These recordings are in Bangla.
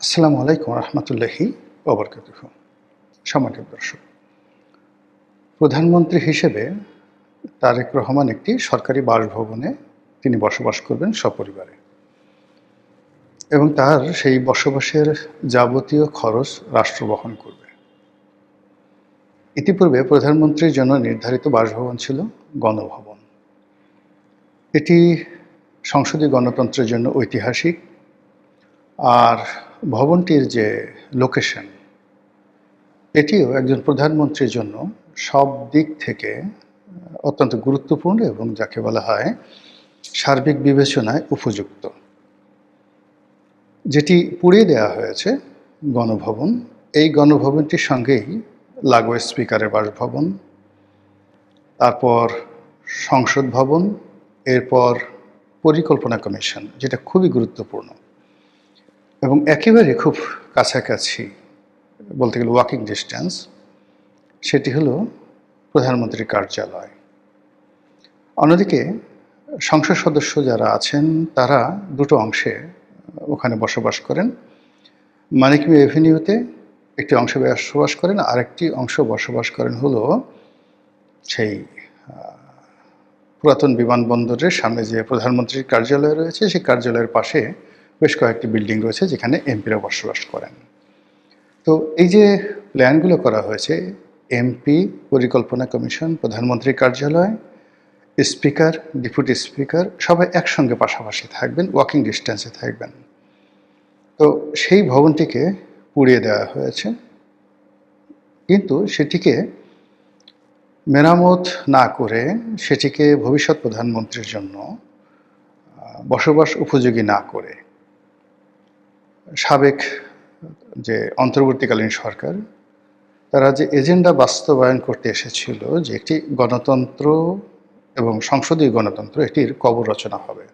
আসসালামু আলাইকুম রহমতুল্লাহি ওবরকাতুহু। সম্মানিত দর্শক, প্রধানমন্ত্রী হিসেবে তারেক রহমান একটি সরকারি বাসভবনে তিনি বসবাস করবেন সপরিবারে, এবং তার সেই বসবাসের যাবতীয় খরচ রাষ্ট্র বহন করবে। ইতিপূর্বে প্রধানমন্ত্রীর জন্য নির্ধারিত বাসভবন ছিল গণভবন। এটি সংসদীয় গণতন্ত্রের জন্য ঐতিহাসিক, আর ভবনটির যে লোকেশন, এটিও একজন প্রধানমন্ত্রীর জন্য সব দিক থেকে অত্যন্ত গুরুত্বপূর্ণ এবং যাকে বলা হয় সার্বিক বিবেচনায় উপযুক্ত। যেটি পুড়িয়ে দেওয়া হয়েছে গণভবন, এই গণভবনটির সঙ্গেই লাগোয়া স্পিকারের বাসভবন, তারপর সংসদ ভবন, এরপর পরিকল্পনা কমিশন, যেটা খুবই গুরুত্বপূর্ণ এবং একেবারে খুব কাছাকাছি, বলতে গেলে ওয়াকিং ডিস্টেন্স, সেটি হলো প্রধানমন্ত্রীর কার্যালয়। অন্যদিকে সংসদ সদস্য যারা আছেন তারা দুটো অংশে ওখানে বসবাস করেন। মানিক মিয়া এভিনিউতে একটি অংশে বসবাস করেন, আরেকটি অংশ বসবাস করেন হলো সেই পুরাতন বিমানবন্দরের সামনে যে প্রধানমন্ত্রীর কার্যালয় রয়েছে, সেই কার্যালয়ের পাশে বেশ কয়েকটি বিল্ডিং রয়েছে যেখানে এমপিরা বসবাস করেন। তো এই যে প্ল্যানগুলো করা হয়েছে, এমপি, পরিকল্পনা কমিশন, প্রধানমন্ত্রীর কার্যালয়, স্পিকার, ডেপুটি স্পিকার সবাই একসঙ্গে পাশাপাশি থাকবেন, ওয়াকিং ডিস্টেন্সে থাকবেন। তো সেই ভবনটিকে পুড়িয়ে দেওয়া হয়েছে, কিন্তু সেটিকে মেরামত না করে, সেটিকে ভবিষ্যৎ প্রধানমন্ত্রীর জন্য বসবাস উপযোগী না করে, সাবেক যে অন্তর্বর্তীকালীন সরকার তারা যে এজেন্ডা বাস্তবায়ন করতে এসেছিল যে একটি গণতন্ত্র এবং সংসদীয় গণতন্ত্র, এটির কবর রচনা হবে।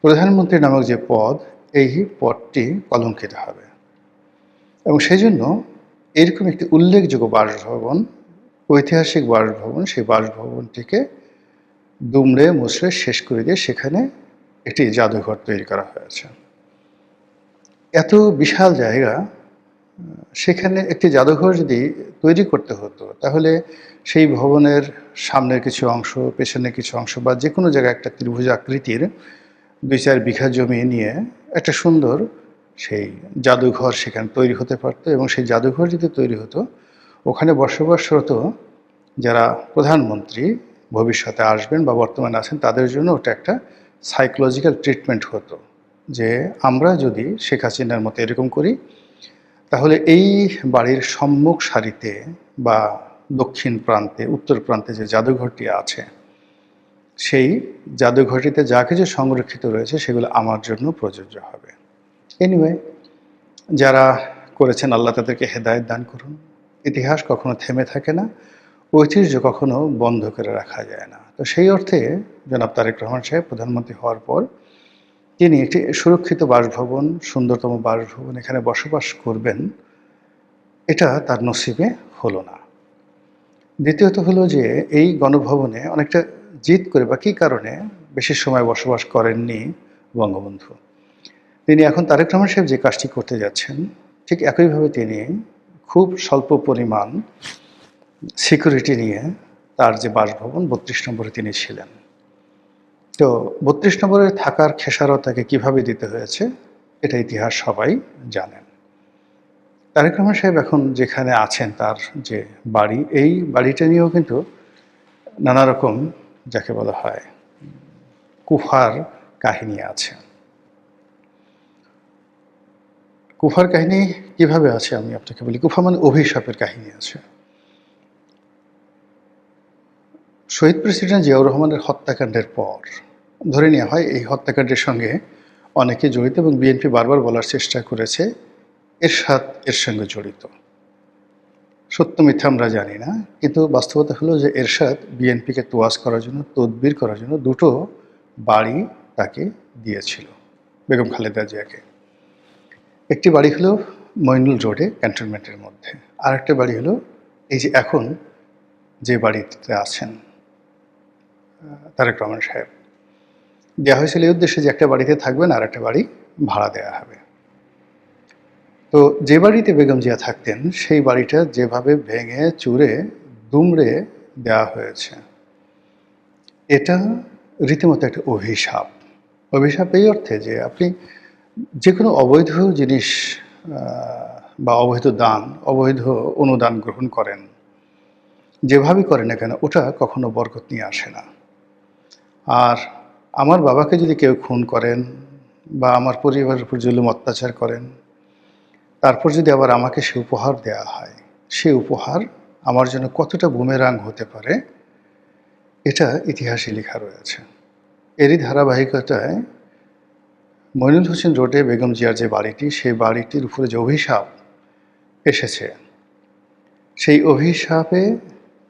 প্রধানমন্ত্রী নামক যে পদ, এই পদটি কলঙ্কিত হবে, এবং সেই জন্য এরকম একটি উল্লেখযোগ্য বাসভবন, ঐতিহাসিক বাসভবন, সেই বাসভবনটিকে দুমড়ে মুচড়ে শেষ করে দিয়ে সেখানে একটি জাদুঘর তৈরি করা হয়েছে। এত বিশাল জায়গা, সেখানে একটি জাদুঘর যদি তৈরি করতে হতো, তাহলে সেই ভবনের সামনের কিছু অংশ, পেছনের কিছু অংশ, বা যে কোনো জায়গায় একটা ত্রিভুজ আকৃতির 2-4 বিঘা জমি নিয়ে একটা সুন্দর সেই জাদুঘর সেখানে তৈরি হতে পারতো, এবং সেই জাদুঘর যদি তৈরি হতো, ওখানে বসবাসরত যারা প্রধানমন্ত্রী ভবিষ্যতে আসবেন বা বর্তমানে আছেন তাদের জন্য ওটা একটা সাইকোলজিক্যাল ট্রিটমেন্ট হতো, যে আমরা যদি শেখ হাসিনার মতো এরকম করি, তাহলে এই বাড়ির সম্মুখ সারিতে বা দক্ষিণ প্রান্তে, উত্তর প্রান্তে যে জাদুঘরটি আছে, সেই জাদুঘরটিতে যা কিছু সংরক্ষিত রয়েছে সেগুলো আমার জন্য প্রযোজ্য হবে। এনিওয়ে, যারা করেছেন আল্লাহ তাদেরকে হেদায়েত দান করুন। ইতিহাস কখনো থেমে থাকে না, ঐতিহ্য কখনো বন্ধ করে রাখা যায় না। তো সেই অর্থে জনাব তারেক রহমান সাহেব প্রধানমন্ত্রী হওয়ার পর তিনি একটি সুরক্ষিত বাসভবন, সুন্দরতম বাসভবন এখানে বসবাস করবেন, এটা তার নসিবে হলো না। দ্বিতীয়ত হলো যে এই গণভবনে অনেকটা জিদ করে বা কী কারণে বেশি সময় বসবাস করেননি বঙ্গবন্ধু। তিনি এখন তারেক রহমান সাহেব যে কাজটি করতে যাচ্ছেন, ঠিক একইভাবে তিনি খুব স্বল্প পরিমাণ সিকিউরিটি নিয়ে তার যে বাসভবন 32 নম্বরে তিনি ছিলেন। তো 32 নম্বরে থাকার খেসারত তাকে কীভাবে দিতে হয়েছে, এটা ইতিহাস সবাই জানেন। তারেক রহমান সাহেব এখন যেখানে আছেন, তার যে বাড়ি, এই বাড়িটা নিয়েও কিন্তু নানা রকম যাকে বলা হয় কুফার কাহিনী আছে। কুফার কাহিনী কিভাবে আছে আমি আপনাকে বলি। কুফা মানে অভিশাপের কাহিনী আছে। শহীদ প্রেসিডেন্ট জিয়াউর রহমানের হত্যাকাণ্ডের পর ধরে নেওয়া হয় এই হত্যাকাণ্ডের সঙ্গে অনেকে জড়িত, এবং বিএনপি বারবার বলার চেষ্টা করেছে এরশাদ এর সঙ্গে জড়িত। সত্য মিথ্যা আমরা জানি না, কিন্তু বাস্তবতা হলো যে এরশাদ বিএনপিকে তোয়াজ করার জন্য, তদবির করার জন্য দুটো বাড়ি তাকে দিয়েছিল বেগম খালেদা জিয়াকে। একটি বাড়ি হলো মইনুল রোডে ক্যান্টনমেন্টের মধ্যে, আর একটা বাড়ি হলো এই যে এখন যে বাড়িতে আছেন তারেক রহমান সাহেব। দেওয়া হয়েছিল এই উদ্দেশ্যে যে একটা বাড়িতে থাকবেন আর একটা বাড়ি ভাড়া দেওয়া হবে। তো যে বাড়িতে বেগম জিয়া থাকতেন সেই বাড়িটা যেভাবে ভেঙে চুরে দুমড়ে দেওয়া হয়েছে, এটা রীতিমতো একটা অভিশাপ। অভিশাপ এই অর্থে যে আপনি যে কোনো অবৈধ জিনিস বা অবৈধ দান, অবৈধ অনুদান গ্রহণ করেন, যেভাবেই করেন না কেন ওটা কখনো বরকত নিয়ে আসে না। আর আমার বাবাকে যদি কেউ খুন করেন বা আমার পরিবারের উপর জুলুম অত্যাচার করেন, তারপর যদি আবার আমাকে সে উপহার দেওয়া হয়, সে উপহার আমার জন্য কতটা বুমেরাং হতে পারে এটা ইতিহাসে লেখা রয়েছে। এরই ধারাবাহিকতায় মইনুল হোসেন রোডে বেগম জিয়ার যে বাড়িটি, সেই বাড়িটির উপরে যে অভিশাপ এসেছে, সেই অভিশাপে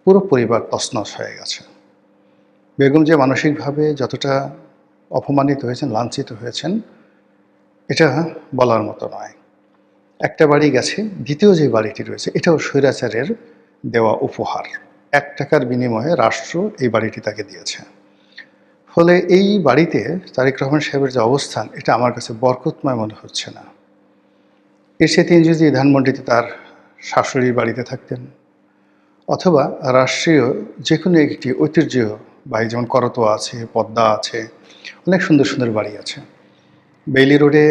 পুরো পরিবার তছনছ হয়ে গেছে। বেগম জিয়া মানসিকভাবে যতটা অপমানিত হয়েছেন, লাঞ্ছিত হয়েছেন, এটা বলার মতো নয়। একটা বাড়ি গেছে, দ্বিতীয় যে বাড়িটি রয়েছে এটাও স্বৈরাচারের দেওয়া উপহার। 1 টাকার বিনিময়ে রাষ্ট্র এই বাড়িটি তাকে দিয়েছে। ফলে এই বাড়িতে তারেক রহমান সাহেবের যে অবস্থান, এটা আমার কাছে বরকতময় মনে হচ্ছে না। এর সাথে তিনি যদি ধানমন্ডিতে তার শাশুড়ির বাড়িতে থাকতেন, অথবা রাষ্ট্রীয় যে কোনো একটি ঐতিহ্যবাহী, যেমন করতোয়া আছে, পদ্মা আছে, অনেক সুন্দর সুন্দর বাড়ি আছে। বেইলি রোডে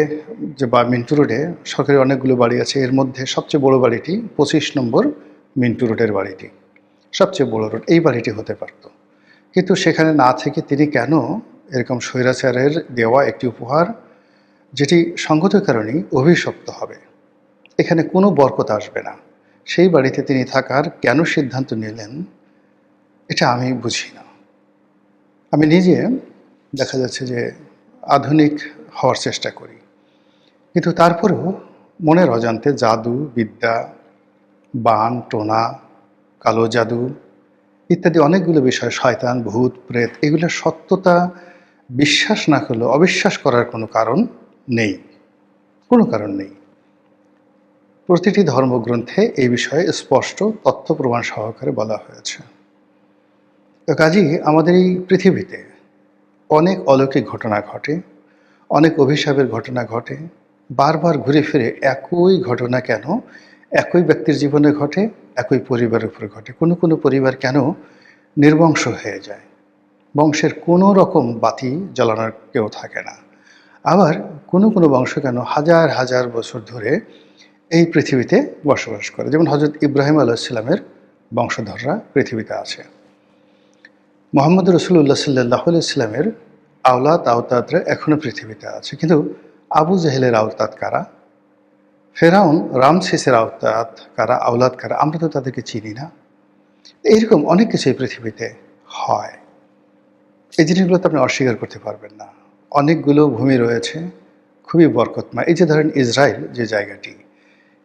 যে বা মিন্টু রোডে সরকারি অনেকগুলো বাড়ি আছে, এর মধ্যে সবচেয়ে বড় বাড়িটি 25 নম্বর মিন্টু রোডের বাড়িটি, সবচেয়ে বড় রোড, এই বাড়িটি হতে পারত। কিন্তু সেখানে না থেকে তিনি কেন এরকম স্বৈরাচারের দেওয়া একটি উপহার, যেটি সঙ্গত কারণেই অভিশপ্ত হবে, এখানে কোনো বরকত আসবে না, সেই বাড়িতে তিনি থাকার কেন সিদ্ধান্ত নিলেন, এটা আমি বুঝি না। আমি নিজে দেখা যাচ্ছে যে আধুনিক হওয়ার চেষ্টা করি, কিন্তু তারপরেও মনের অজান্তে জাদু বিদ্যা, বান টোনা, কালো জাদু ইত্যাদি অনেকগুলো বিষয়, শয়তান ভূত প্রেত, এগুলোর সত্যতা বিশ্বাস না করলেও অবিশ্বাস করার কোনো কারণ নেই, কোনো কারণ নেই। প্রতিটি ধর্মগ্রন্থে এই বিষয়ে স্পষ্ট তথ্য প্রমাণ সহকারে বলা হয়েছে। তো কাজেই আমাদের এই পৃথিবীতে অনেক অলৌকিক ঘটনা ঘটে, অনেক অভিশাপের ঘটনা ঘটে, বারবার ঘুরে ফিরে একই ঘটনা কেন একই ব্যক্তির জীবনে ঘটে, একই পরিবারের উপরে ঘটে। কোনো কোনো পরিবার কেন নির্বংশ হয়ে যায়, বংশের কোনো রকম বাতি জ্বালানোর কেউ থাকে না। আবার কোনো কোনো বংশ কেন হাজার হাজার বছর ধরে এই পৃথিবীতে বসবাস করে, যেমন হজরত ইব্রাহিম আলাইহিসসালামের বংশধররা পৃথিবীতে আছে। মোহাম্মদ রসুল্লাহ সাল্লাহ ইসলামের আওলাদ আওতাদরা এখনও পৃথিবীতে আছে, কিন্তু আবু জাহেলের আওতাদ কারা, ফেরাউন রামসেসের আওতাদ কারা, আওলাদ কারা, আমরা তো তাদেরকে চিনি না। এইরকম অনেক কিছু এই পৃথিবীতে হয়, এই জিনিসগুলো তো আপনি অস্বীকার করতে পারবেন না। অনেকগুলো ভূমি রয়েছে খুবই বরকতময়। এই যে ধরেন ইসরায়েল যে জায়গাটি,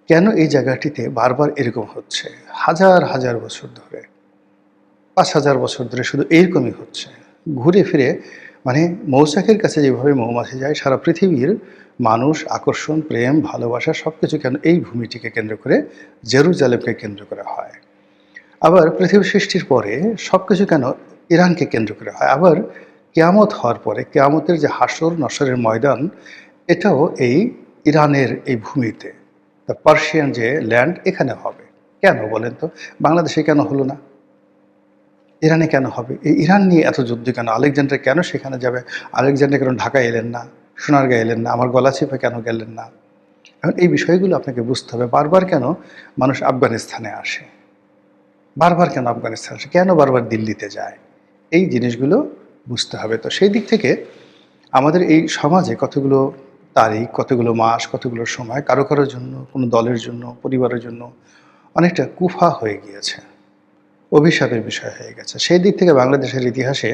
কেন এই জায়গাটিতে বারবার এরকম হচ্ছে, হাজার হাজার বছর ধরে, 5000 বছর ধরে শুধু এইরকমই হচ্ছে, ঘুরে ফিরে, মানে মৌচাকের কাছে যেভাবে মৌমাছি যায়, সারা পৃথিবীর মানুষ আকর্ষণ, প্রেম, ভালোবাসা সব কিছু কেন এই ভূমিটিকে কেন্দ্র করে, জেরুজালেমকে কেন্দ্র করে হয়। আবার পৃথিবী সৃষ্টির পরে সব কিছু কেন ইরানকে কেন্দ্র করে হয়। আবার কেয়ামত হওয়ার পরে কেয়ামতের যে হাসর নসরের ময়দান, এটাও এই ইরানের এই ভূমিতে, দ্য পার্সিয়ান যে ল্যান্ড, এখানে হবে। কেন বলেন তো? বাংলাদেশে কেন হলো না? ইরানে কেন হবে? এই ইরান নিয়ে এত যুদ্ধ কেন? আলেকজান্ডার কেন সেখানে যাবে? আলেকজান্ডার কেন ঢাকায় এলেন না, সোনারগাঁয়ে এলেন না, আমার গলা চিপে কেন গেলেন না? এখন এই বিষয়গুলো আপনাকে বুঝতে হবে। বারবার কেন মানুষ আফগানিস্তানে আসে, বারবার কেন আফগানিস্তান আসে, কেন বারবার দিল্লিতে যায়, এই জিনিসগুলো বুঝতে হবে। তো সেই দিক থেকে আমাদের এই সমাজে কতগুলো তারিখ, কতগুলো মাস, কতগুলো সময় কারো কারোর জন্য, কোনো দলের জন্য, পরিবারের জন্য অনেকটা কুফা হয়ে গিয়েছে, অভিশাপের বিষয় হয়ে গেছে। সেই দিক থেকে বাংলাদেশের ইতিহাসে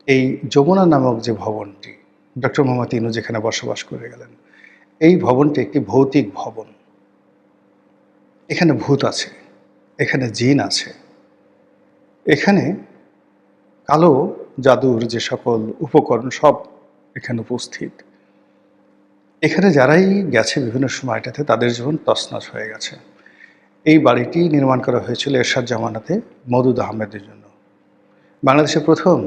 এই যমুনা নামক যে ভবনটি, ডক্টর মোহাম্মদ ইনু যেখানে বসবাস করে গেলেন, এই ভবনটি একটি ভৌতিক ভবন। এখানে ভূত আছে, এখানে জিন আছে, এখানে কালো জাদুর যে সকল উপকরণ সব এখানে উপস্থিত। এখানে যারাই গেছে বিভিন্ন সময়টাতে তাদের জীবন তছনছ হয়ে গেছে। এই বাড়িটি নির্মাণ করা হয়েছিল এরশাদ জামানাতে মওদুদ আহমেদের জন্য। বাংলাদেশের প্রথম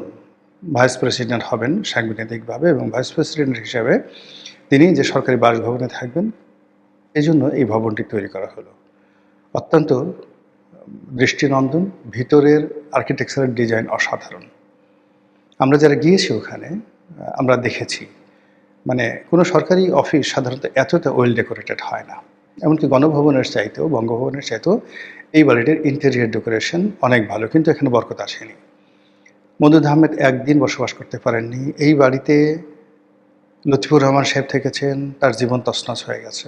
ভাইস প্রেসিডেন্ট হবেন সাংবিধানিকভাবে, এবং ভাইস প্রেসিডেন্ট হিসাবে তিনি যে সরকারি বাসভবনে থাকবেন, এজন্য এই ভবনটি তৈরি করা হলো। অত্যন্ত দৃষ্টিনন্দন, ভিতরের আর্কিটেকচারাল ডিজাইন অসাধারণ। আমরা যারা গিয়েছি ওখানে আমরা দেখেছি মানে কোনো সরকারি অফিস সাধারণত এতটা ওয়েল ডেকোরেটেড হয় না। এমনকি গণভবনের চাইতেও, বঙ্গভবনের চাইতেও এই বাড়িটির ইন্টেরিয়র ডেকোরেশন অনেক ভালো, কিন্তু এখানে বরকত আসেনি। মওদুদ আহমেদ একদিন বসবাস করতে পারেননি। এই বাড়িতে লতিফুর রহমান সাহেব থেকেছেন, তার জীবন তছনছ হয়ে গেছে।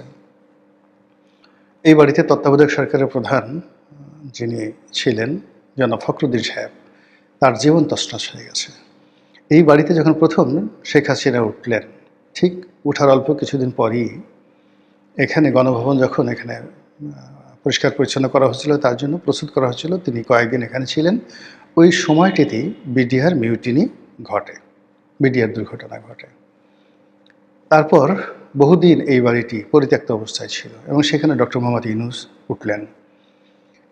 এই বাড়িতে তত্ত্বাবধায়ক সরকারের প্রধান যিনি ছিলেন জনাব ফখরুদ্দিন সাহেব, তার জীবন তছনছ হয়ে গেছে। এই বাড়িতে যখন প্রথম শেখ হাসিনা উঠলেন, ঠিক উঠার অল্প কিছুদিন পরই এখানে গণভবন যখন এখানে পরিষ্কার পরিচ্ছন্ন করা হচ্ছিল, তার জন্য প্রস্তুত করা হচ্ছিল, তিনি কয়েকদিন এখানে ছিলেন। ওই সময়টিতেই বিডিআর মিউটিনি ঘটে, বিডিআর দুর্ঘটনা ঘটে। তারপর বহুদিন এই বাড়িটি পরিত্যক্ত অবস্থায় ছিল এবং সেখানে ডক্টর মোহাম্মদ ইউনূস উঠলেন।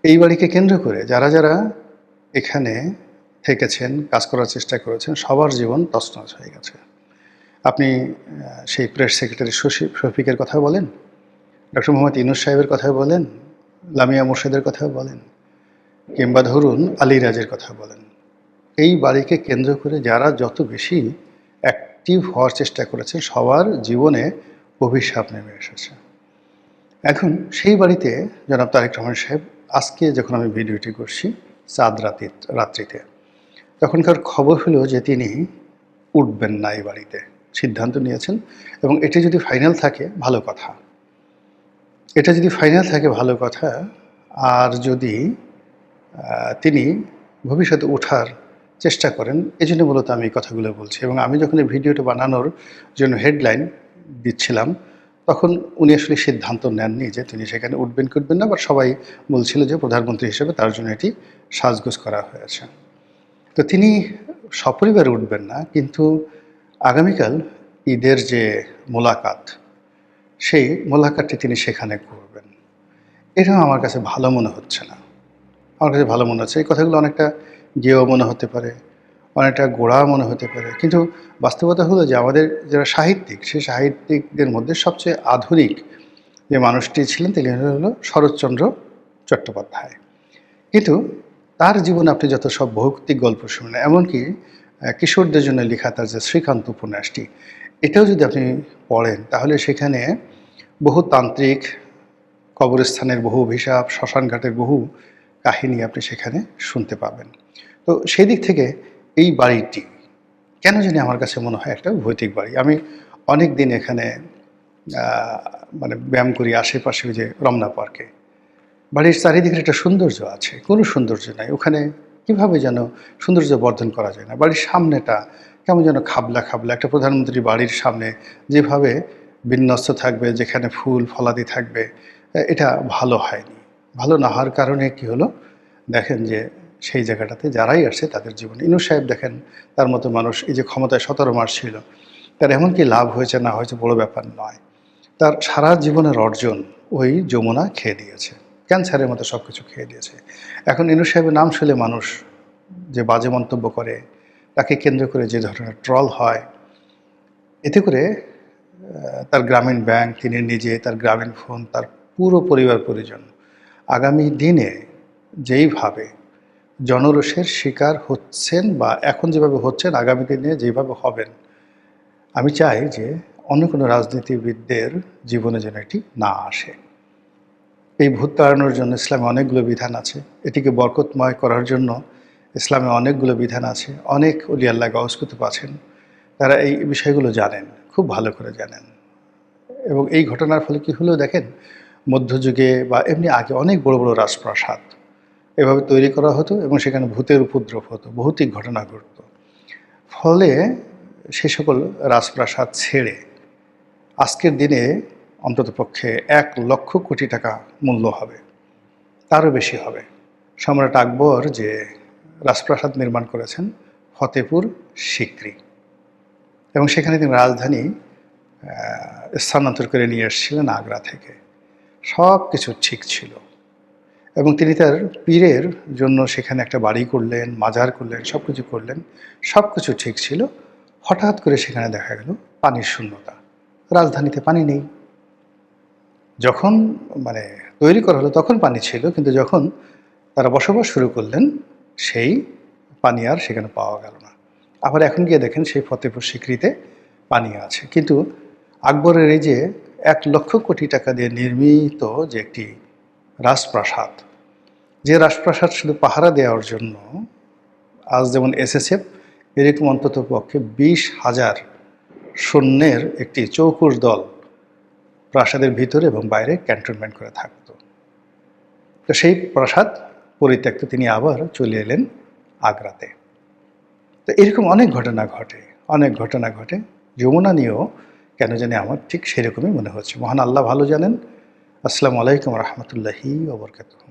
এই বাড়িকে কেন্দ্র করে যারা যারা এখানে থেকেছেন, কাজ করার চেষ্টা করেছেন, সবার জীবন তছনছ হয়ে গেছে। আপনি সেই প্রেস সেক্রেটারি শফিকের কথা বলেন, ডক্টর মোহাম্মদ ইউনূস সাহেবের কথা বলেন, লামিয়া মোর্শেদের কথা বলেন, কিংবা ধরুন আলী রাজের কথা বলেন, এই বাড়িকে কেন্দ্র করে যারা যত বেশি অ্যাক্টিভ হওয়ার চেষ্টা করেছেন, সবার জীবনে অভিশাপ নেমে এসেছে। এখন সেই বাড়িতে জনাব তারেক রহমান সাহেব, আজকে যখন আমি ভিডিওটি করছি চাঁদ রাত্রিতে, তখনকার খবর হলো যে তিনি উঠবেন না এই বাড়িতে, সিদ্ধান্ত নিয়েছেন। এবং এটি যদি ফাইনাল থাকে ভালো কথা, এটা যদি ফাইনাল থাকে ভালো কথা। আর যদি তিনি ভবিষ্যতে ওঠার চেষ্টা করেন, এই জন্য মূলত আমি এই কথাগুলো বলছি। এবং আমি যখন এই ভিডিওটা বানানোর জন্য হেডলাইন দিচ্ছিলাম, তখন উনি আসলে সিদ্ধান্ত নেননি যে তিনি সেখানে উঠবেন কি উঠবেন না, বা সবাই বলছিল যে প্রধানমন্ত্রী হিসেবে তার জন্য এটি সাজগোজ করা হয়েছে। তো তিনি সপরিবারে উঠবেন না, কিন্তু আগামীকাল ঈদের যে মোলাকাত, সেই মোলাকাতটি তিনি সেখানে করবেন। এটাও আমার কাছে ভালো মনে হচ্ছে না। আমার কাছে ভালো মনে হচ্ছে, এই কথাগুলো অনেকটা গেয়েও মনে হতে পারে, অনেকটা গোড়া মনে হতে পারে, কিন্তু বাস্তবতা হলো যে আমাদের যারা সাহিত্যিক, সেই সাহিত্যিকদের মধ্যে সবচেয়ে আধুনিক যে মানুষটি ছিলেন তিনি হলো শরৎচন্দ্র চট্টোপাধ্যায়। কিন্তু তার জীবনে আপনি যত সব ভৌতিক গল্প শুনেন, এমনকি কিশোরদের জন্য লেখা তার যে শ্রীকান্ত উপন্যাসটি, এটাও যদি আপনি পড়েন, তাহলে সেখানে বহু তান্ত্রিক, কবরস্থানের বহু অভিশাপ, শ্মশানঘাটের বহু কাহিনী আপনি সেখানে শুনতে পাবেন। তো সেই দিক থেকে এই বাড়িটি কেন জানি আমার কাছে মনে হয় একটা ভৌতিক বাড়ি। আমি অনেক দিন এখানে মানে ব্যায়াম করি আশেপাশে, ওই যে রমনা পার্কে। বাড়ির চারিদিকের একটা সৌন্দর্য আছে, কোনো সৌন্দর্য নাই ওখানে। কীভাবে যেন সৌন্দর্য বর্ধন করা যায় না। বাড়ির সামনেটা কেমন যেন খাবলা খাবলা। একটা প্রধানমন্ত্রী বাড়ির সামনে যেভাবে বিন্যস্ত থাকবে, যেখানে ফুল ফলাদি থাকবে, এটা ভালো হয়নি। ভালো না হওয়ার কারণে কি হলো, দেখেন যে সেই জায়গাটাতে যারাই আসছে তাদের জীবনে, ইউনূস সাহেব দেখেন তার মতো মানুষ এই যে ক্ষমতায় 17 মাস ছিল, তার এমন কি লাভ হয়েছে না হয়েছে বড় ব্যাপার নয়। তার সারা জীবনের অর্জন ওই যমুনা খেয়ে দিয়েছে, ক্যান্সারের মতো সব কিছু খেয়ে দিয়েছে। এখন ইউনূস সাহেবের নাম শুনলে মানুষ যে বাজে মন্তব্য করে, তাকে কেন্দ্র করে যে ধরনের ট্রল হয়, এতে করে তার গ্রামীণ ব্যাংক, তিনি নিজে, তার গ্রামীণ ফোন, তার পুরো পরিবার পরিজন আগামী দিনে যেইভাবে জনরোষের শিকার হচ্ছেন, বা এখন যেভাবে হচ্ছেন, আগামী দিনে যেভাবে হবেন, আমি চাই যে অন্য কোনো রাজনীতিবিদদের জীবনে যেন এটি না আসে। এই ভূত তাড়ানোর জন্য ইসলামে অনেকগুলো বিধান আছে, এটিকে বরকতময় করার জন্য ইসলামে অনেকগুলো বিধান আছে। অনেক ওলি আল্লাহ গাউস কুতুব আছেন, তারা এই বিষয়গুলো জানেন, খুব ভালো করে জানেন। এবং এই ঘটনার ফলে কী হলো দেখেন, মধ্যযুগে বা এমনি আগে অনেক বড় বড় রাজপ্রাসাদ এভাবে তৈরি করা হতো এবং সেখানে ভূতের উপদ্রব হতো, ভৌতিক ঘটনা ঘটত। ফলে সে সকল রাজপ্রাসাদ ছেড়ে আজকের দিনে অন্ততপক্ষে 1,00,000 কোটি টাকা মূল্য হবে, তারও বেশি হবে। সম্রাট আকবর যে রাজপ্রাসাদ নির্মাণ করেছেন ফতেপুর সিক্রি, এবং সেখানে তিনি রাজধানী স্থানান্তর করে নিয়ে এসেছিলেন আগ্রা থেকে। সব কিছু ঠিক ছিল, এবং তিনি তার পীরের জন্য সেখানে একটা বাড়ি করলেন, মাজার করলেন, সব কিছু করলেন, সব কিছু ঠিক ছিল। হঠাৎ করে সেখানে দেখা গেল পানির শূন্যতা, রাজধানীতে পানি নেই। যখন মানে তৈরি করা হলো তখন পানি ছিল, কিন্তু যখন তারা বসবাস শুরু করলেন সেই পানি আর সেখানে পাওয়া গেল না। আবার এখন গিয়ে দেখেন সেই ফতেপুর সিক্রিতে পানি আছে, কিন্তু আকবরের এই যে 1,00,000 কোটি টাকা দিয়ে নির্মিত যে একটি রাজপ্রাসাদ, যে রাজপ্রাসাদ শুধু পাহারা দেওয়ার জন্য আজ যেমন এসএসএফ এরকম অন্তত পক্ষে 20,000 সৈন্যের একটি চৌকুশ দল প্রাসাদের ভিতরে এবং বাইরে ক্যান্টনমেন্ট করে থাকত। তো সেই প্রাসাদ পরিত্যক্ত তিনি আবার চলে এলেন আগ্রাতে। তো এরকম অনেক ঘটনা ঘটে, অনেক ঘটনা ঘটে। যমুনা নিয়েও কেন জানি আমার ঠিক সেরকমই মনে হচ্ছে। মহান আল্লাহ ভালো জানেন। আসসালামু আলাইকুম রহমতুল্লাহি ওয়া বারাকাতুহু।